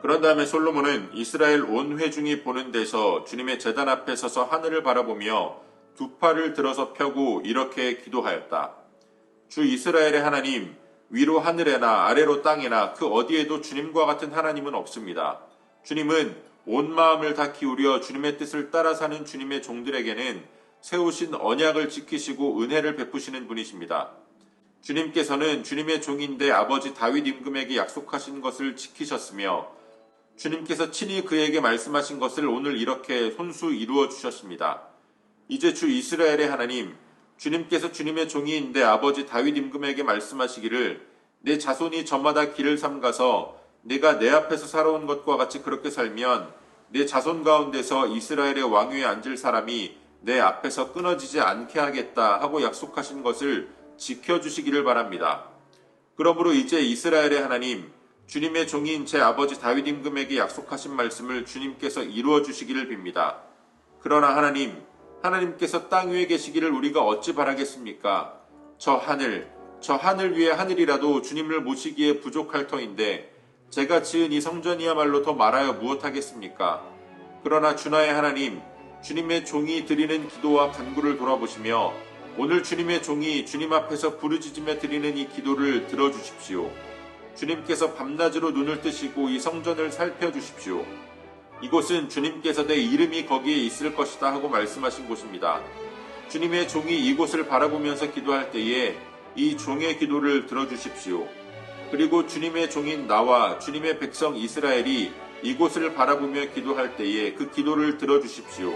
그런 다음에 솔로몬은 이스라엘 온 회중이 보는 데서 주님의 제단 앞에 서서 하늘을 바라보며 두 팔을 들어서 펴고 이렇게 기도하였다. 주 이스라엘의 하나님, 위로 하늘에나 아래로 땅에나 그 어디에도 주님과 같은 하나님은 없습니다. 주님은 온 마음을 다 기울여 주님의 뜻을 따라 사는 주님의 종들에게는 세우신 언약을 지키시고 은혜를 베푸시는 분이십니다. 주님께서는 주님의 종인데 아버지 다윗 임금에게 약속하신 것을 지키셨으며 주님께서 친히 그에게 말씀하신 것을 오늘 이렇게 손수 이루어 주셨습니다. 이제 주 이스라엘의 하나님, 주님께서 주님의 종이인데 아버지 다윗 임금에게 말씀하시기를 내 자손이 저마다 길을 삼가서 내가 내 앞에서 살아온 것과 같이 그렇게 살면 내 자손 가운데서 이스라엘의 왕위에 앉을 사람이 내 앞에서 끊어지지 않게 하겠다 하고 약속하신 것을 지켜주시기를 바랍니다. 그러므로 이제 이스라엘의 하나님, 주님의 종인 제 아버지 다윗 임금에게 약속하신 말씀을 주님께서 이루어 주시기를 빕니다. 그러나 하나님께서 땅 위에 계시기를 우리가 어찌 바라겠습니까? 저 하늘 위에 하늘이라도 주님을 모시기에 부족할 터인데 제가 지은 이 성전이야말로 더 말하여 무엇하겠습니까? 그러나 주나의 하나님, 주님의 종이 드리는 기도와 간구를 돌아보시며 오늘 주님의 종이 주님 앞에서 부르짖으며 드리는 이 기도를 들어주십시오. 주님께서 밤낮으로 눈을 뜨시고 이 성전을 살펴주십시오. 이곳은 주님께서 내 이름이 거기에 있을 것이다 하고 말씀하신 곳입니다. 주님의 종이 이곳을 바라보면서 기도할 때에 이 종의 기도를 들어주십시오. 그리고 주님의 종인 나와 주님의 백성 이스라엘이 이곳을 바라보며 기도할 때에 그 기도를 들어주십시오.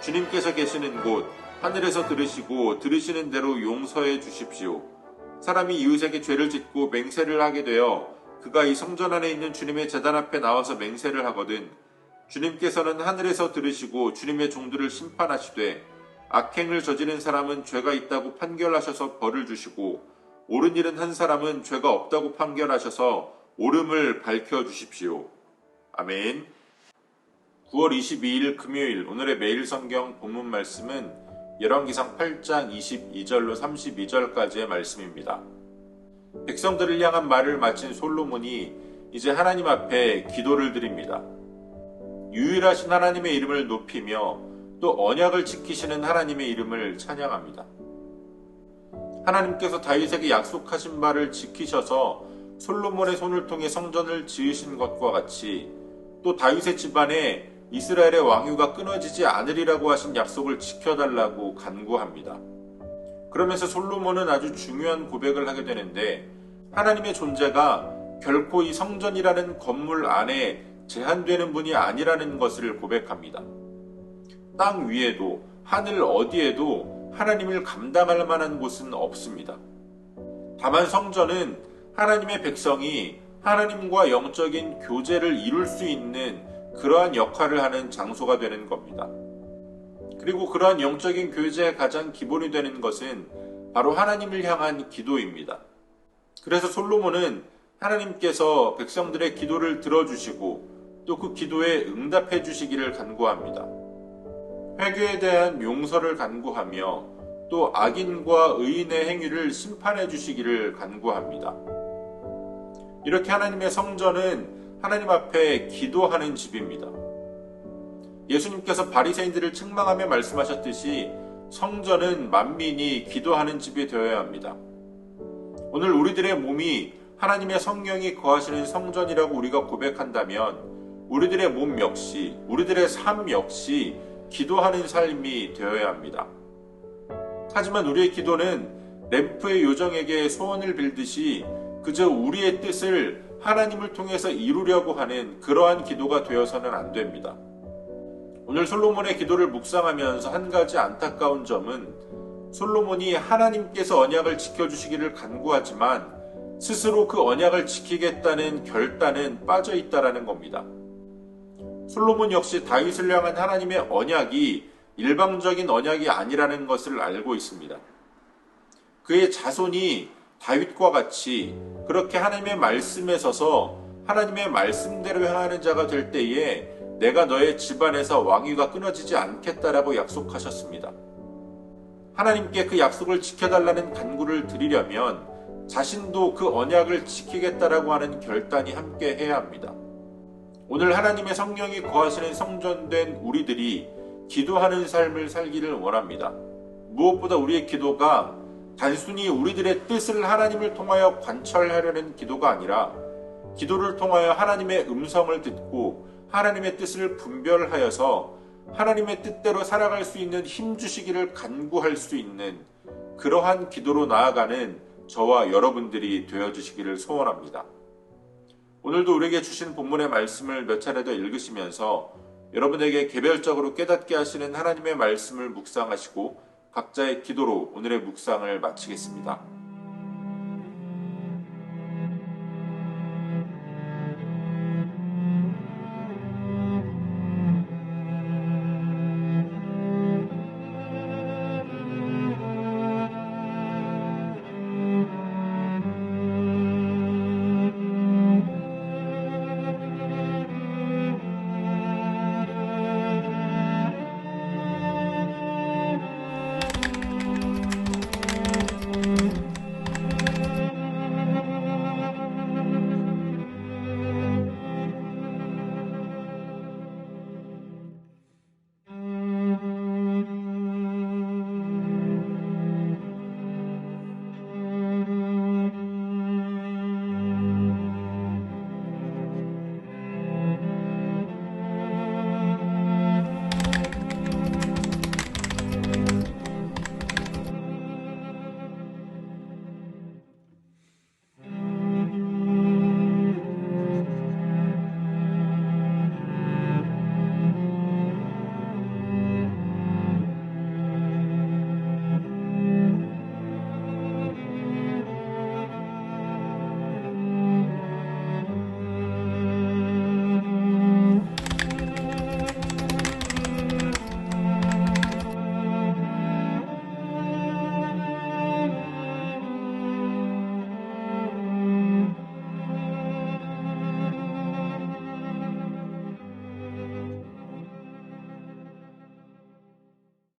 주님께서 계시는 곳 하늘에서 들으시고 들으시는 대로 용서해 주십시오. 사람이 이웃에게 죄를 짓고 맹세를 하게 되어 그가 이 성전 안에 있는 주님의 제단 앞에 나와서 맹세를 하거든 주님께서는 하늘에서 들으시고 주님의 종들을 심판하시되 악행을 저지른 사람은 죄가 있다고 판결하셔서 벌을 주시고 옳은 일은 한 사람은 죄가 없다고 판결하셔서 옳음을 밝혀주십시오. 아멘. 9월 22일 금요일 오늘의 매일 성경 본문 말씀은 열왕기상 8장 22절로 32절까지의 말씀입니다. 백성들을 향한 말을 마친 솔로몬이 이제 하나님 앞에 기도를 드립니다. 유일하신 하나님의 이름을 높이며 또 언약을 지키시는 하나님의 이름을 찬양합니다. 하나님께서 다윗에게 약속하신 바를 지키셔서 솔로몬의 손을 통해 성전을 지으신 것과 같이 또 다윗의 집안에 이스라엘의 왕위가 끊어지지 않으리라고 하신 약속을 지켜달라고 간구합니다. 그러면서 솔로몬은 아주 중요한 고백을 하게 되는데 하나님의 존재가 결코 이 성전이라는 건물 안에 제한되는 분이 아니라는 것을 고백합니다. 땅 위에도 하늘 어디에도 하나님을 감당할 만한 곳은 없습니다. 다만 성전은 하나님의 백성이 하나님과 영적인 교제를 이룰 수 있는 그러한 역할을 하는 장소가 되는 겁니다. 그리고 그러한 영적인 교제의 가장 기본이 되는 것은 바로 하나님을 향한 기도입니다. 그래서 솔로몬은 하나님께서 백성들의 기도를 들어주시고 또 그 기도에 응답해 주시기를 간구합니다. 회개에 대한 용서를 간구하며 또 악인과 의인의 행위를 심판해 주시기를 간구합니다. 이렇게 하나님의 성전은 하나님 앞에 기도하는 집입니다. 예수님께서 바리새인들을 책망하며 말씀하셨듯이 성전은 만민이 기도하는 집이 되어야 합니다. 오늘 우리들의 몸이 하나님의 성령이 거하시는 성전이라고 우리가 고백한다면 우리들의 몸 역시, 우리들의 삶 역시 기도하는 삶이 되어야 합니다. 하지만 우리의 기도는 램프의 요정에게 소원을 빌듯이 그저 우리의 뜻을 하나님을 통해서 이루려고 하는 그러한 기도가 되어서는 안 됩니다. 오늘 솔로몬의 기도를 묵상하면서 한 가지 안타까운 점은 솔로몬이 하나님께서 언약을 지켜주시기를 간구하지만 스스로 그 언약을 지키겠다는 결단은 빠져 있다라는 겁니다. 솔로몬 역시 다윗을 향한 하나님의 언약이 일방적인 언약이 아니라는 것을 알고 있습니다. 그의 자손이 다윗과 같이 그렇게 하나님의 말씀에 서서 하나님의 말씀대로 행하는 자가 될 때에 내가 너의 집안에서 왕위가 끊어지지 않겠다라고 약속하셨습니다. 하나님께 그 약속을 지켜달라는 간구를 드리려면 자신도 그 언약을 지키겠다라고 하는 결단이 함께 해야 합니다. 오늘 하나님의 성령이 거하시는 성전된 우리들이 기도하는 삶을 살기를 원합니다. 무엇보다 우리의 기도가 단순히 우리들의 뜻을 하나님을 통하여 관철하려는 기도가 아니라 기도를 통하여 하나님의 음성을 듣고 하나님의 뜻을 분별하여서 하나님의 뜻대로 살아갈 수 있는 힘 주시기를 간구할 수 있는 그러한 기도로 나아가는 저와 여러분들이 되어주시기를 소원합니다. 오늘도 우리에게 주신 본문의 말씀을 몇 차례 더 읽으시면서 여러분에게 개별적으로 깨닫게 하시는 하나님의 말씀을 묵상하시고 각자의 기도로 오늘의 묵상을 마치겠습니다.